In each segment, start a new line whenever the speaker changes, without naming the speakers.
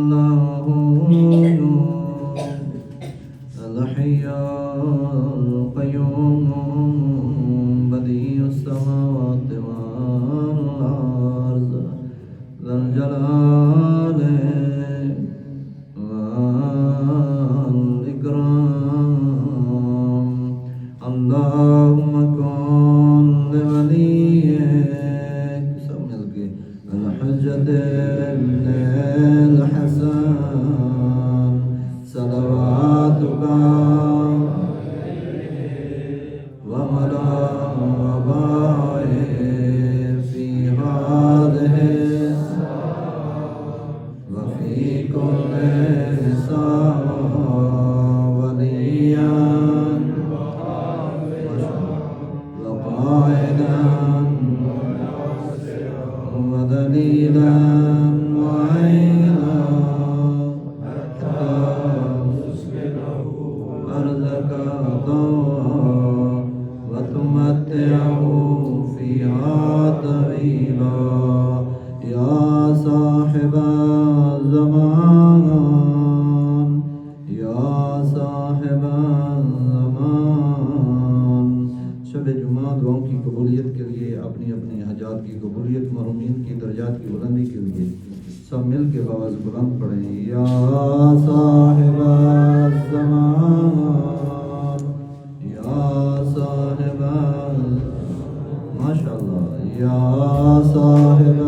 الله الحي القيوم بديع السماوات والأرض ذا الجلال والإكرام اللهم كن لوليك الحجة ابن الحسن صلواتك ومرابائه في هذه وفي كل ساعة وليا وقائدا ودليلا وعينا حتى أرزق ضوء وتمتعه فيها طويلا يا صاحب الزمان يا صاحب الزمان شب جمعہ دعاؤں کی قبولیت کے لیے اپنی اپنی حاجات کی قبولیت مرحومین کی درجات کی بلندی کے لیے سب مل کے باواز بلند پڑھیں یا صاحب الزمان یا صاحب ماشاءاللہ یا صاحب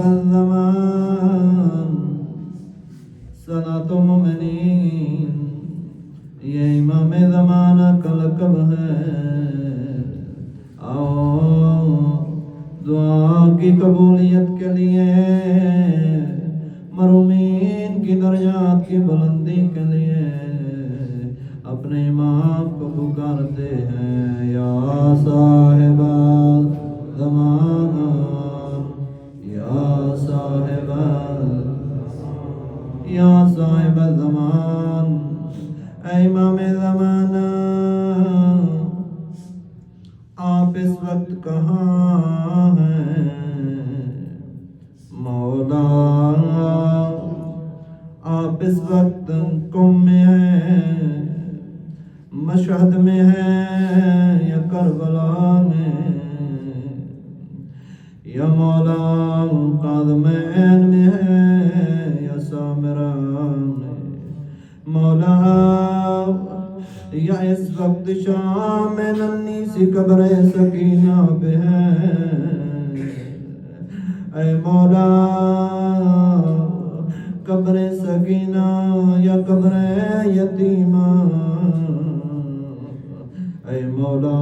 الزمان صلاة مومنین یہ امام زمانہ کا لقب ہے آؤ دعا کی قبولیت کے لیے مرحومین کی درجات کی بلندی کے لیے اپنے امام کو پکارتے ہیں یا صاحب زمانہ یا صاحب الزمان اے امام زمانہ آپ اس وقت کہاں ہیں مولا آپ اس وقت قم میں ہیں مشہد میں ہیں یا کربلا میں یا مولا قادمین میں ہے یا سامرا میں مولا یا اس وقت شام میں ننھی سی قبر سکینہ پہ ہے اے مولا قبر سکینہ یا قبر یتیمہ اے مولا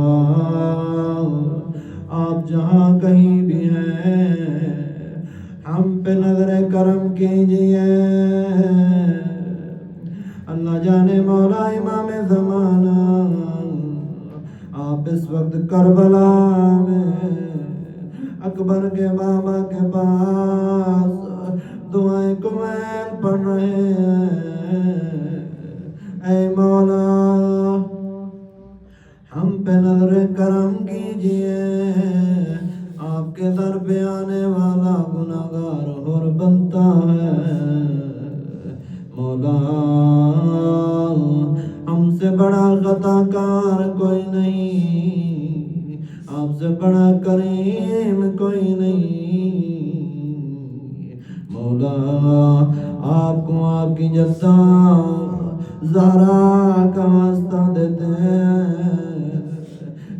آپ جہاں کہیں بھی ہیں ہم پہ نظر کرم کیجئے اللہ جانے مولا امام زمانہ آپ اس وقت کربلا میں اکبر کے بابا کے پاس دعائیں کمیل پڑھ رہے ہیں اے مولا ہم پہ نظر کرم کیجئے آپ کے در پہ آنے والا گناہگار اور بنتا ہے مولا ہم سے بڑا خطا کار کوئی نہیں آپ سے بڑا کریم کوئی نہیں مولا آپ کو آپ کی جزا زہرا کا واسطہ دیتے ہیں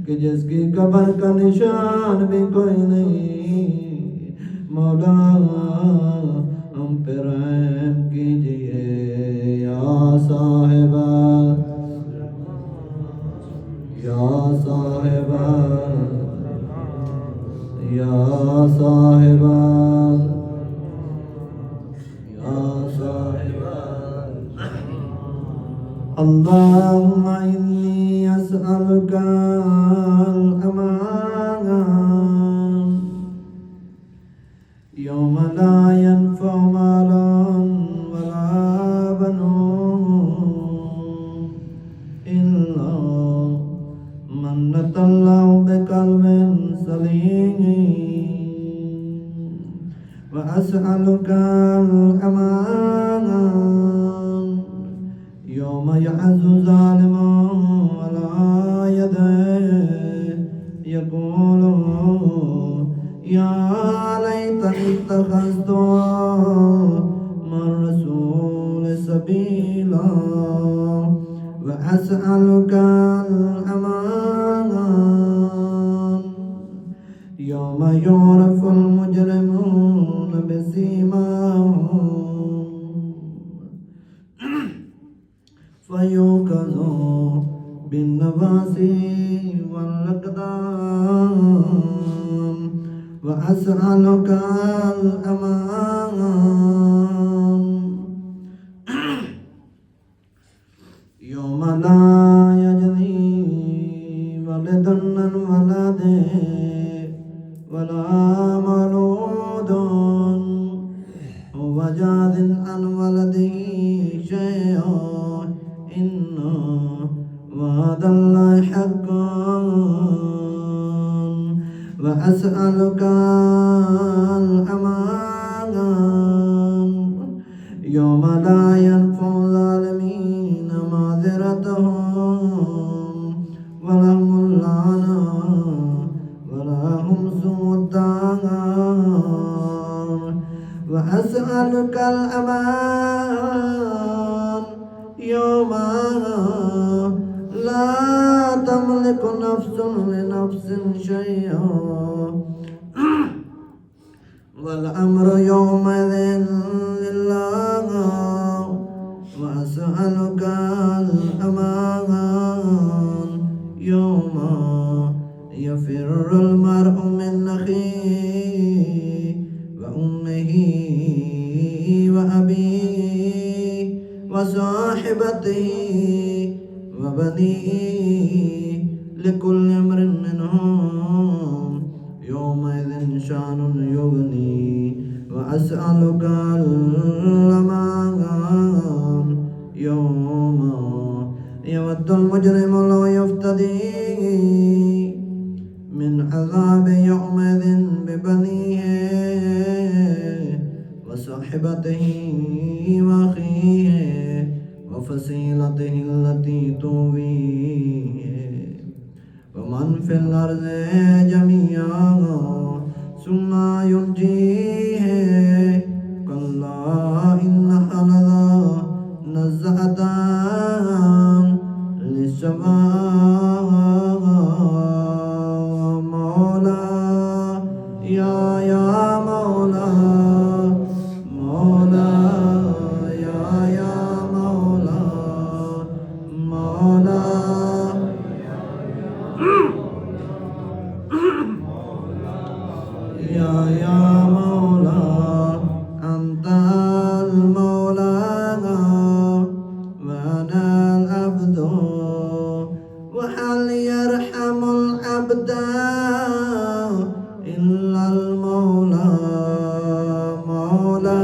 کہ جس کی قبر کا نشان بھی کوئی نہیں مولا ہم پہ رحم کیجئے یا صاحب یا صاحب یا صاحب یا صاحب اللہم انی اسألک الامان یوم لا ينفع مال ولا بنون إلا من أتى الله قلب سليم وأسألك الأمان يوم يعز ظالم على يديه يقول يا ليتني اتخذت مع الرسول سبيلا وأسألك الأمان يوم يعرف المجرمون بسيماهم فيوقظوا بالنواسي والأقدام وأسألك الأمان يوم لا يجزي ولد عن ولده ولا مولود هو جاز عن ولده شيئا إن وعد الله حق وأسألك الأمان يوم لا ينفع الظالمين معذرتهم ولهم اللعنة ولا هم سوء الدار وأسألك الأمان يوم لا تملك نفس لنفس شيئا والأمر يومئذ لله وأسألك الأمان يوم يفر المرء من أخيه وأمه وأبيه وصاحبته وبنيه لكل امرئ منهم يومئذ شأن يغني وأسألك الأمان يوم يود المجرم لو يفتدي من عذاب يومئذ ببنيه وصاحبته وأخيه وفصيلته التي تؤويه ومن في الأرض جميعا ثم ينجيه كلا إنها لظى نزعة للشفا مولا يا مولا مولا يا مولا مولا يا مولا أنت المولى وأنا العبد وهل يرحم العبد إلا المولى مولا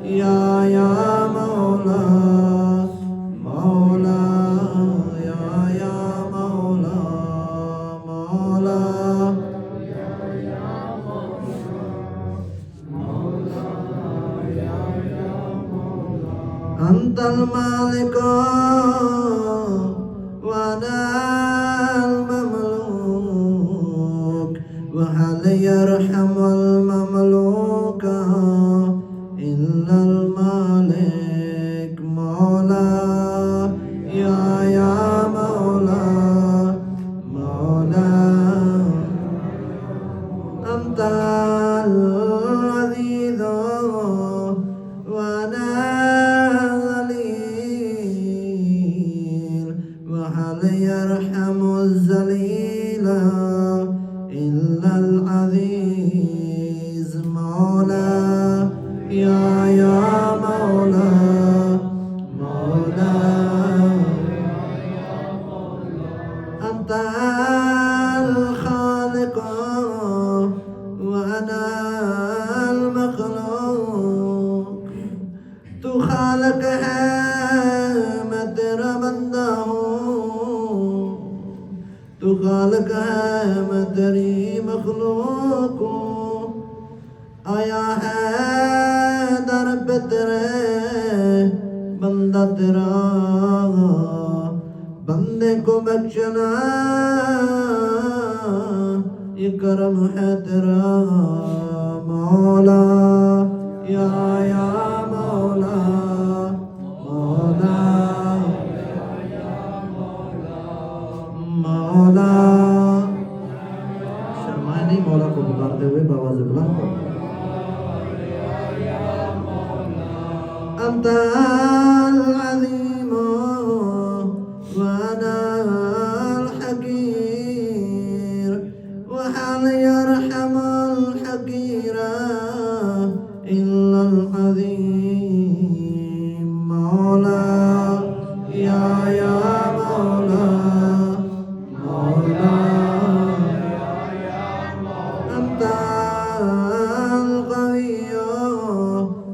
يا مولا مولا يا مولا مولا أنت المالك وأنا المملوك وهل يرحم المملوك إلا المالك مولا يا مولا مولا أنت العزيز وأنا وهل يرحم الذليل إلا العزيز مولا يا مولا مولا أنت الخالق وأنا المخلوق تخالق है मैं तेरा बंदा हूँ तू खालिक है मैं तेरी मखलूक हूँ, आया है दर पे तेरे बंदा तेरा, बंदे को बख्शना ये करम है तेरा मौला, या मौला मौला मौला। शर्माए नहीं, मौला को पुकारते हुए आवाज़ बुलंद करो। أنت العظيم وأنا الحقير، وهل يرحم الحقير إلا العظيم مولا، يا مولا مولا. أنت القوي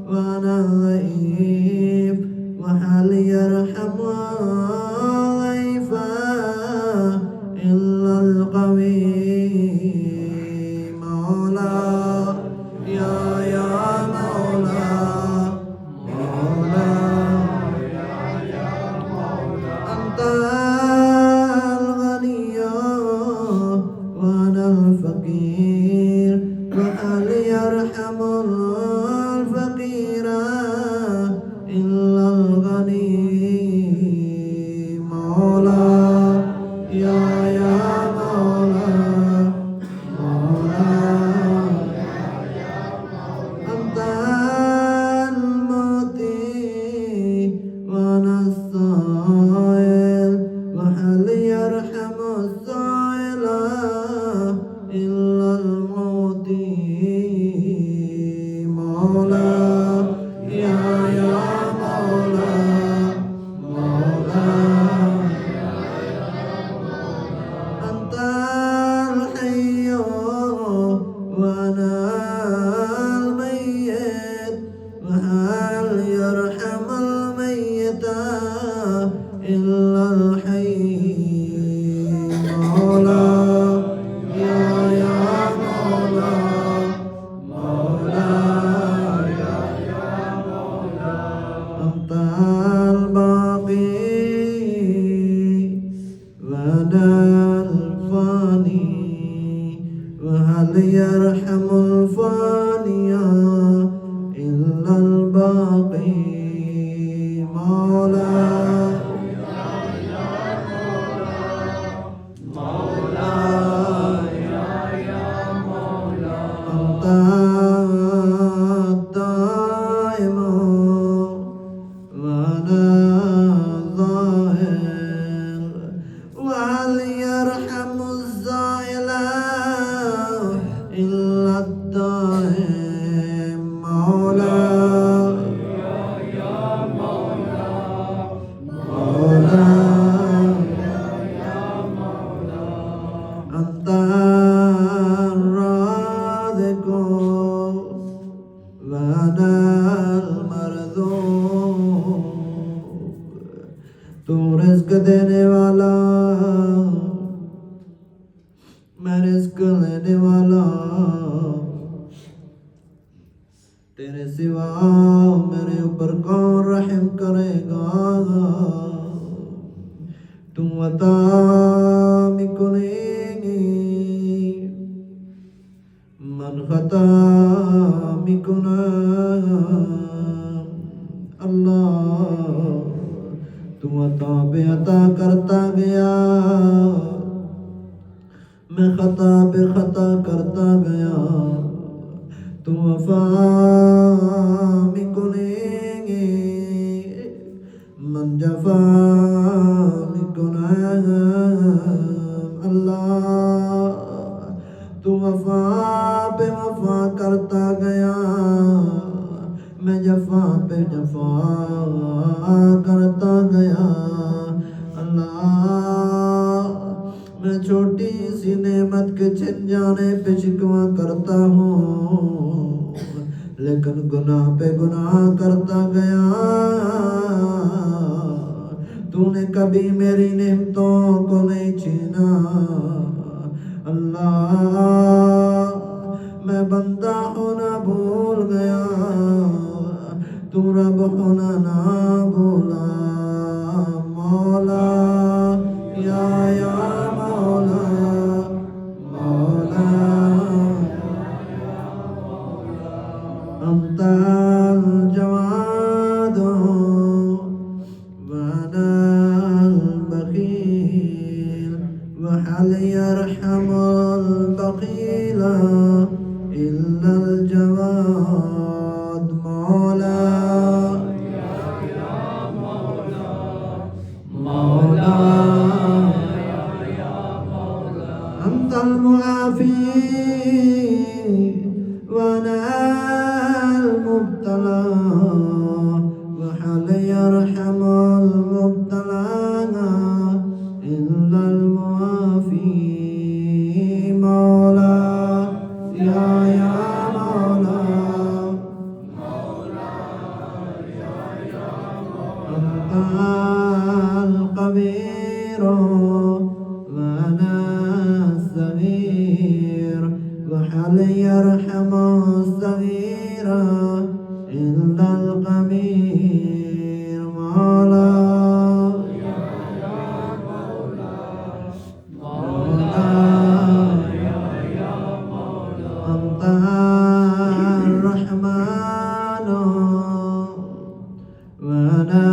وأنا الضعيف، وهل يرحم الضعيف إلا القوي مولا، يا مولا مولا. أنت الغني وأنا الفقير، وهل يرحم الفقير إلا الغني مولا، يا مولا مولا. أنت المعطي وأنا السائل، وهل يرحم السائل إلا المعطي مولا، يا مولا مولا. أنت الحي وأنا الميت، وهل يرحم الميت إلا الحي مولا، يا مولا مولا. أنت الباقي وأنا الفاني، وهل يرحم الفاني إلا الباقي مولا، مولا أنت الدائم وأنا الظاهر، وهل يرحم الزائل إلا الدائم مولا، مولا. أنت الرازق وأنا المرزوق، तू रिज़्क़ देने वाला मैं रिज़्क़ लेने वाला, तेरे सिवा मेरे ऊपर कौन रहम करेगा। तू अता मिकुनेगी मन खता मिकुना, अल्लाह तू अता पे अता करता गया, मैं खता पे खता करता गया। तू वफा मिकुनेगी मन जफा मिकुना, अल्लाह तू वफा पे वफा करता गया, मैं जफा पे जफा करता गया। अल्लाह मैं छोटी सी नेमत के छिन जाने पे शिकवा करता हूँ, लेकिन गुनाह पे गुनाह करता गया। तूने कभी मेरी नेमतों को नहीं छीना, अल्लाह मैं बंदा होना भूल गया, तू रब होना ना भूला। मौला या मौला, मौला अंतल जवादो वाना बखील वहल यरहमुल बखीला इल्ला الجواد। मौला मौला أنت المعافي وأنا المبتلى وهل يرحم المبتلى إلا المعافي। مولى يا مولى، أنت القبير وأنا الصغير وهل يرحم الصغير إلا القبير। مولى أنت الرحمن وأنا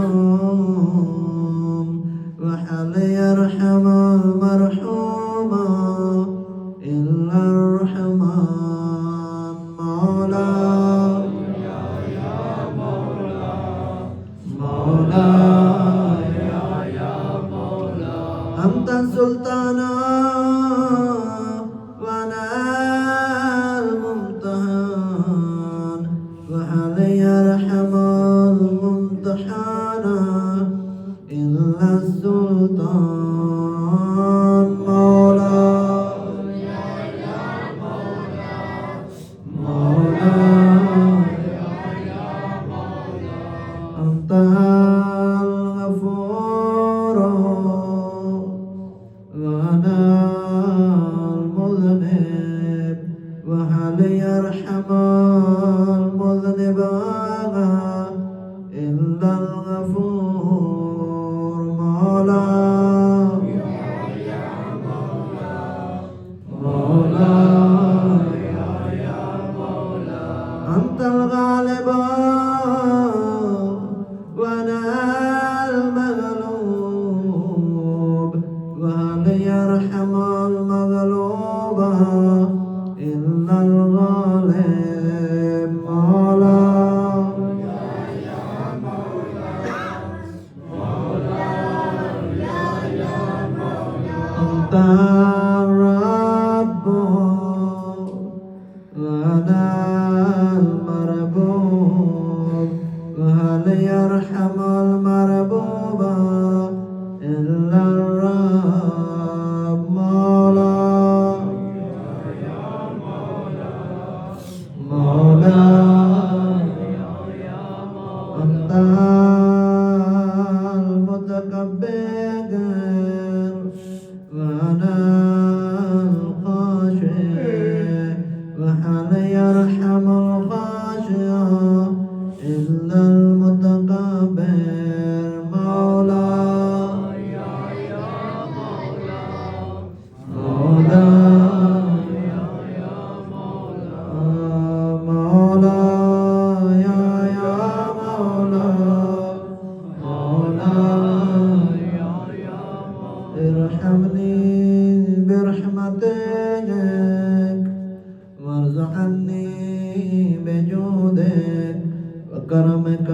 المرحوم وهل يرحم المرحوم إلا الرحمن। مولى مولى أنت السلطان وأنا الممتحن وهل يرحم الممتحن إلا السلطان। مولى مولى أنت الغفور وأنا المذنب وهل يرحم المذنب إلا الغفور। مولى مولى أنت الغالب وأنا المغلوب وهل يرحم المغلوب إلا الغالب। مولى أنت الرب وأنا المربوب وهل يرحم المربوب إلا الرب। مولى مولى أنت المتكبر وأنا الخاشع وهل يرحم الخاشع إلا المتكبر। مولى مولى مولى يا مولى، مولى ارحمني برحمتك وارزقني بجودك وكرمك